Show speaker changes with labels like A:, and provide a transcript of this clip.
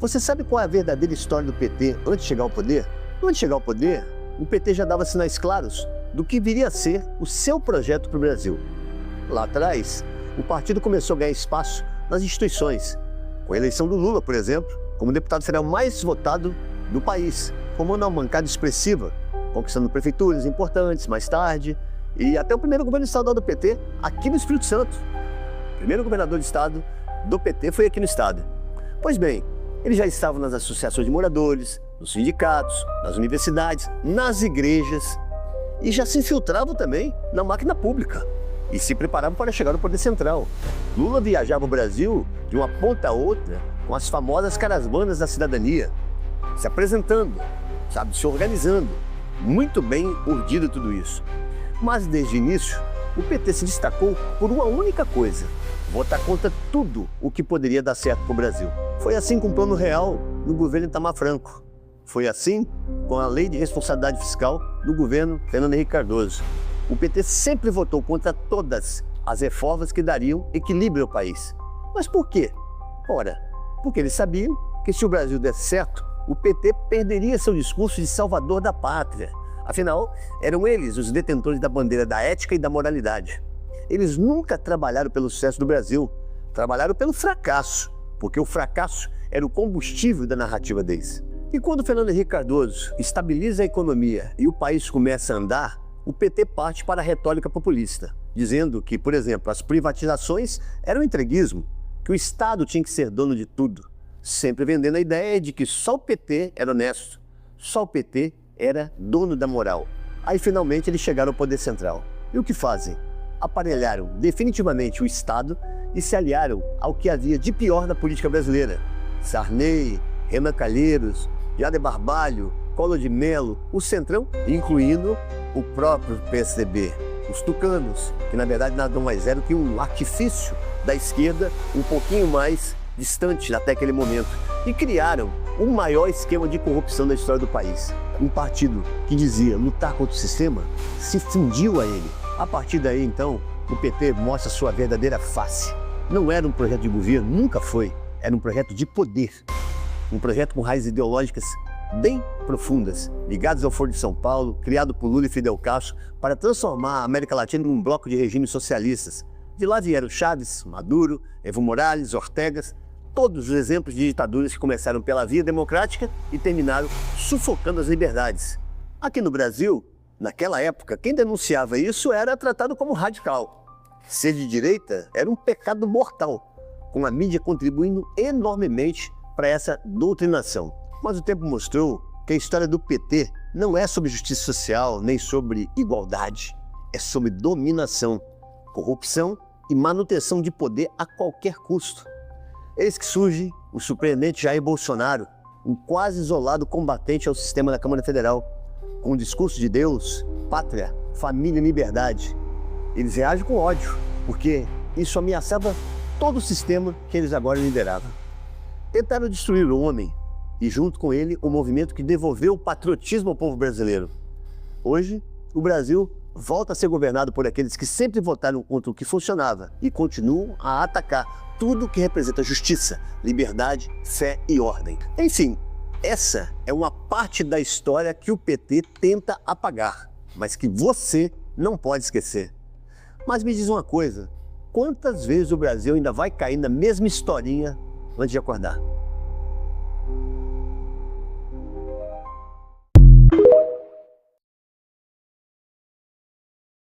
A: Você sabe qual é a verdadeira história do PT antes de chegar ao poder? Antes de chegar ao poder, o PT já dava sinais claros do que viria a ser o seu projeto para o Brasil. Lá atrás, o partido começou a ganhar espaço nas instituições, com a eleição do Lula, por exemplo, como deputado federal mais votado do país, formando uma bancada expressiva, conquistando prefeituras importantes mais tarde, e até o primeiro governo estadual do PT aqui no Espírito Santo. O primeiro governador de estado do PT foi aqui no estado. Pois bem, eles já estavam nas associações de moradores, nos sindicatos, nas universidades, nas igrejas, e já se infiltravam também na máquina pública e se preparavam para chegar ao poder central. Lula viajava o Brasil de uma ponta a outra com as famosas caravanas da cidadania, se apresentando, se organizando. Muito bem urdido tudo isso. Mas desde o início, o PT se destacou por uma única coisa: votar contra tudo o que poderia dar certo para o Brasil. Foi assim com o Plano Real no governo Itamar Franco. Foi assim com a Lei de Responsabilidade Fiscal do governo Fernando Henrique Cardoso. O PT sempre votou contra todas as reformas que dariam equilíbrio ao país. Mas por quê? Ora, porque eles sabiam que se o Brasil desse certo, o PT perderia seu discurso de salvador da pátria. Afinal, eram eles os detentores da bandeira da ética e da moralidade. Eles nunca trabalharam pelo sucesso do Brasil, trabalharam pelo fracasso, porque o fracasso era o combustível da narrativa deles. E quando Fernando Henrique Cardoso estabiliza a economia e o país começa a andar, o PT parte para a retórica populista, dizendo que, por exemplo, as privatizações eram entreguismo, que o Estado tinha que ser dono de tudo, sempre vendendo a ideia de que só o PT era honesto, só o PT era dono da moral. Aí finalmente eles chegaram ao poder central. E o que fazem? Aparelharam definitivamente o Estado e se aliaram ao que havia de pior na política brasileira. Sarney, Renan Calheiros, Jader Barbalho, Collor de Mello, o Centrão, incluindo o próprio PSDB. Os tucanos, que na verdade nada mais eram que um artifício da esquerda um pouquinho mais distante até aquele momento. E criaram o maior esquema de corrupção da história do país. Um partido que dizia lutar contra o sistema se fundiu a ele. A partir daí, então, o PT mostra sua verdadeira face. Não era um projeto de governo, nunca foi. Era um projeto de poder. Um projeto com raízes ideológicas bem profundas, ligadas ao Foro de São Paulo, criado por Lula e Fidel Castro para transformar a América Latina num bloco de regimes socialistas. De lá vieram Chávez, Maduro, Evo Morales, Ortega, todos os exemplos de ditaduras que começaram pela via democrática e terminaram sufocando as liberdades. Aqui no Brasil, naquela época, quem denunciava isso era tratado como radical. Ser de direita era um pecado mortal, com a mídia contribuindo enormemente para essa doutrinação. Mas o tempo mostrou que a história do PT não é sobre justiça social, nem sobre igualdade. É sobre dominação, corrupção e manutenção de poder a qualquer custo. Eis que surge o surpreendente Jair Bolsonaro, um quase isolado combatente ao sistema da Câmara Federal, com o discurso de Deus, pátria, família e liberdade. Eles reagem com ódio, porque isso ameaçava todo o sistema que eles agora lideravam. Tentaram destruir o homem e, junto com ele, o movimento que devolveu o patriotismo ao povo brasileiro. Hoje, o Brasil volta a ser governado por aqueles que sempre votaram contra o que funcionava e continuam a atacar tudo que representa justiça, liberdade, fé e ordem. Enfim, essa é uma parte da história que o PT tenta apagar, mas que você não pode esquecer. Mas me diz uma coisa, quantas vezes o Brasil ainda vai cair na mesma historinha antes de acordar?